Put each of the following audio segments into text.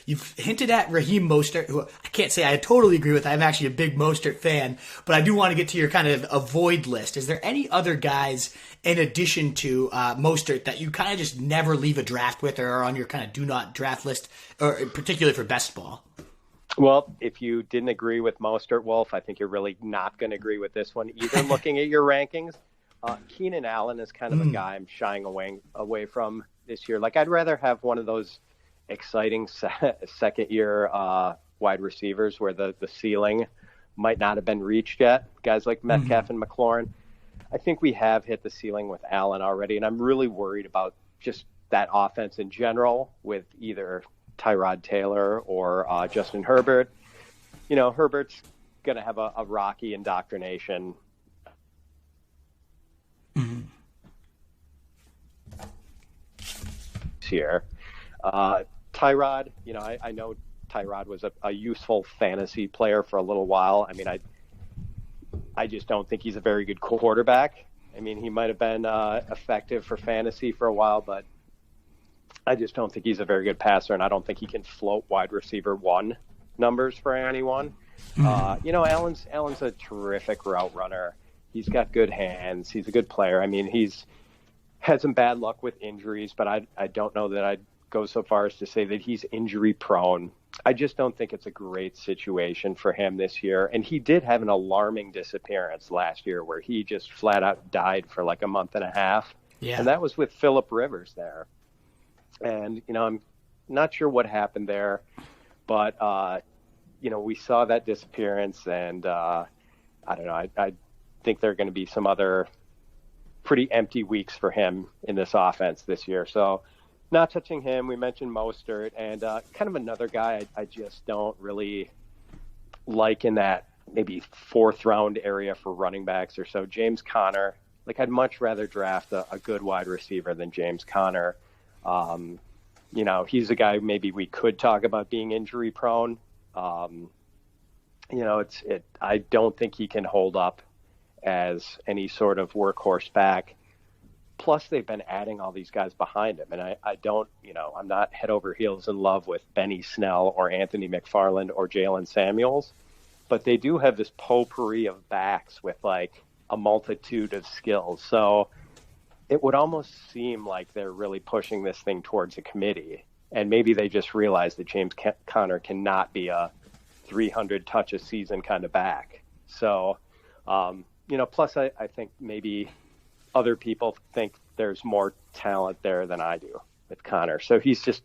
You've hinted at Raheem Mostert, who I can't say I totally agree with. I'm actually a big Mostert fan, but I do want to get to your kind of avoid list. Is there any other guys in addition to Mostert that you kind of just never leave a draft with or are on your kind of do not draft list, or particularly for best ball? Well, if you didn't agree with Mostert, Wolf, I think you're really not going to agree with this one either. Looking at your rankings, Keenan Allen is kind of a guy I'm shying away from this year. Like, I'd rather have one of those exciting second-year wide receivers where the ceiling might not have been reached yet. Guys like Metcalf and McLaurin. I think we have hit the ceiling with Allen already, and I'm really worried about just that offense in general with either Tyrod Taylor or Justin Herbert. You know, Herbert's going to have a rocky indoctrination. Here. Tyrod, you know, I know Tyrod was a useful fantasy player for a little while. I mean, I just don't think he's a very good quarterback. I mean, he might have been effective for fantasy for a while, but I just don't think he's a very good passer, and I don't think he can float wide receiver one numbers for anyone. You know, Allen's a terrific route runner. He's got good hands. He's a good player. I mean, he's had some bad luck with injuries, but I don't know that I'd go so far as to say that he's injury prone. I just don't think it's a great situation for him this year. And he did have an alarming disappearance last year where he just flat out died for like a month and a half. Yeah. And that was with Phillip Rivers there. And, you know, I'm not sure what happened there, but, you know, we saw that disappearance, and I don't know. I think there are going to be some other pretty empty weeks for him in this offense this year. So not touching him. We mentioned Mostert, and kind of another guy I just don't really like in that maybe fourth round area for running backs or so. James Conner. Like, I'd much rather draft a good wide receiver than James Conner. You know, he's a guy maybe we could talk about being injury prone. You know, I don't think he can hold up as any sort of workhorse back. Plus, they've been adding all these guys behind him. And I don't, you know, I'm not head over heels in love with Benny Snell or Anthony McFarland or Jalen Samuels, but they do have this potpourri of backs with like a multitude of skills. So it would almost seem like they're really pushing this thing towards a committee. And maybe they just realize that James Conner cannot be a 300 touch a season kind of back. So, you know, plus I think maybe other people think there's more talent there than I do with Conner. So he's just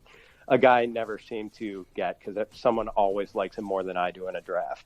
a guy I never seem to get because someone always likes him more than I do in a draft.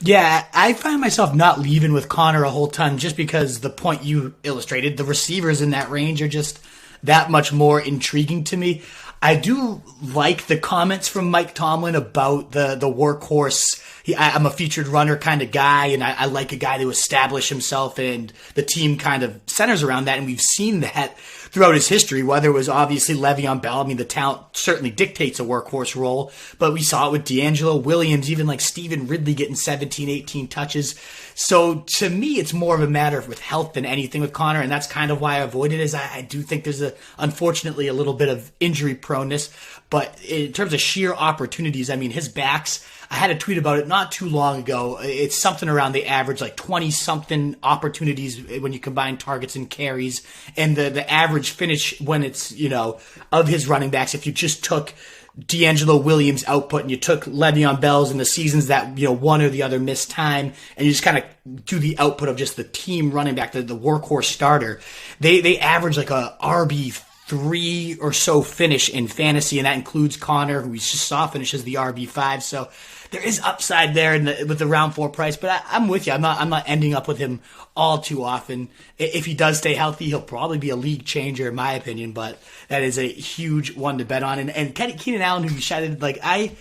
Yeah, I find myself not leaving with Conner a whole ton just because the point you illustrated, the receivers in that range are just that much more intriguing to me. I do like the comments from Mike Tomlin about the workhorse. I'm a featured runner kind of guy, and I like a guy to establish himself, and the team kind of centers around that, and we've seen that throughout his history, whether it was obviously Le'Veon Bell. I mean, the talent certainly dictates a workhorse role, but we saw it with D'Angelo Williams, even like Stephen Ridley getting 17, 18 touches. So to me, it's more of a matter with health than anything with Conner, and that's kind of why I avoid it, is I do think there's unfortunately a little bit of injury proneness. But in terms of sheer opportunities, I mean, his backs, I had a tweet about it not too long ago. It's something around the average, like 20-something opportunities when you combine targets and carries. And the average finish when it's, you know, of his running backs, if you just took D'Angelo Williams' output and you took Le'Veon Bell's in the seasons that, you know, one or the other missed time, and you just kind of do the output of just the team running back, the workhorse starter, they average like a RB3 or so finish in fantasy, and that includes Conner, who we just saw finish as the RB5. So there is upside there with the round 4 price, but I'm with you. I'm not ending up with him all too often. If he does stay healthy, he'll probably be a league changer, in my opinion, but that is a huge one to bet on. And Keenan Allen, who you shouted, like, I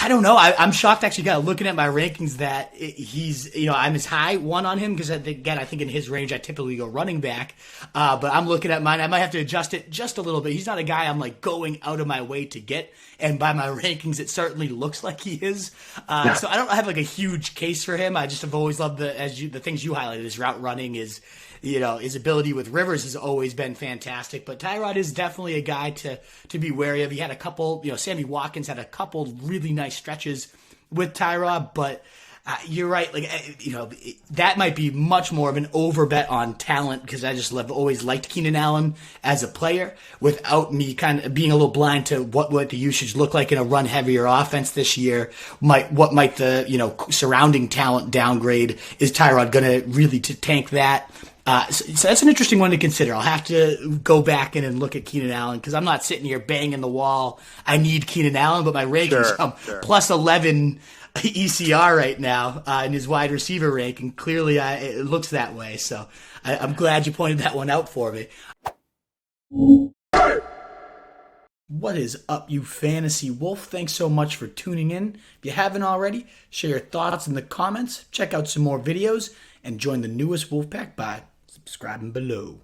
don't know. I'm shocked actually kind of looking at my rankings that he's, you know, I'm as high one on him because, again, I think in his range I typically go running back. But I'm looking at mine. I might have to adjust it just a little bit. He's not a guy I'm like going out of my way to get. And by my rankings, it certainly looks like he is. So I don't have like a huge case for him. I just have always loved the things you highlighted. His route running, his his ability with Rivers has always been fantastic, but Tyrod is definitely a guy to be wary of. He had a couple, Sammy Watkins had a couple really nice stretches with Tyrod, but you're right. That might be much more of an overbet on talent because I just always liked Keenan Allen as a player without me kind of being a little blind to what the usage look like in a run heavier offense this year. What might the, surrounding talent downgrade? Is Tyrod going to really tank that? So that's an interesting one to consider. I'll have to go back in and look at Keenan Allen because I'm not sitting here banging the wall. I need Keenan Allen, but my rankings plus 11 ECR right now in his wide receiver rank, and clearly it looks that way. So I'm glad you pointed that one out for me. What is up, you fantasy wolf? Thanks so much for tuning in. If you haven't already, share your thoughts in the comments, check out some more videos, and join the newest Wolfpack by subscribing below.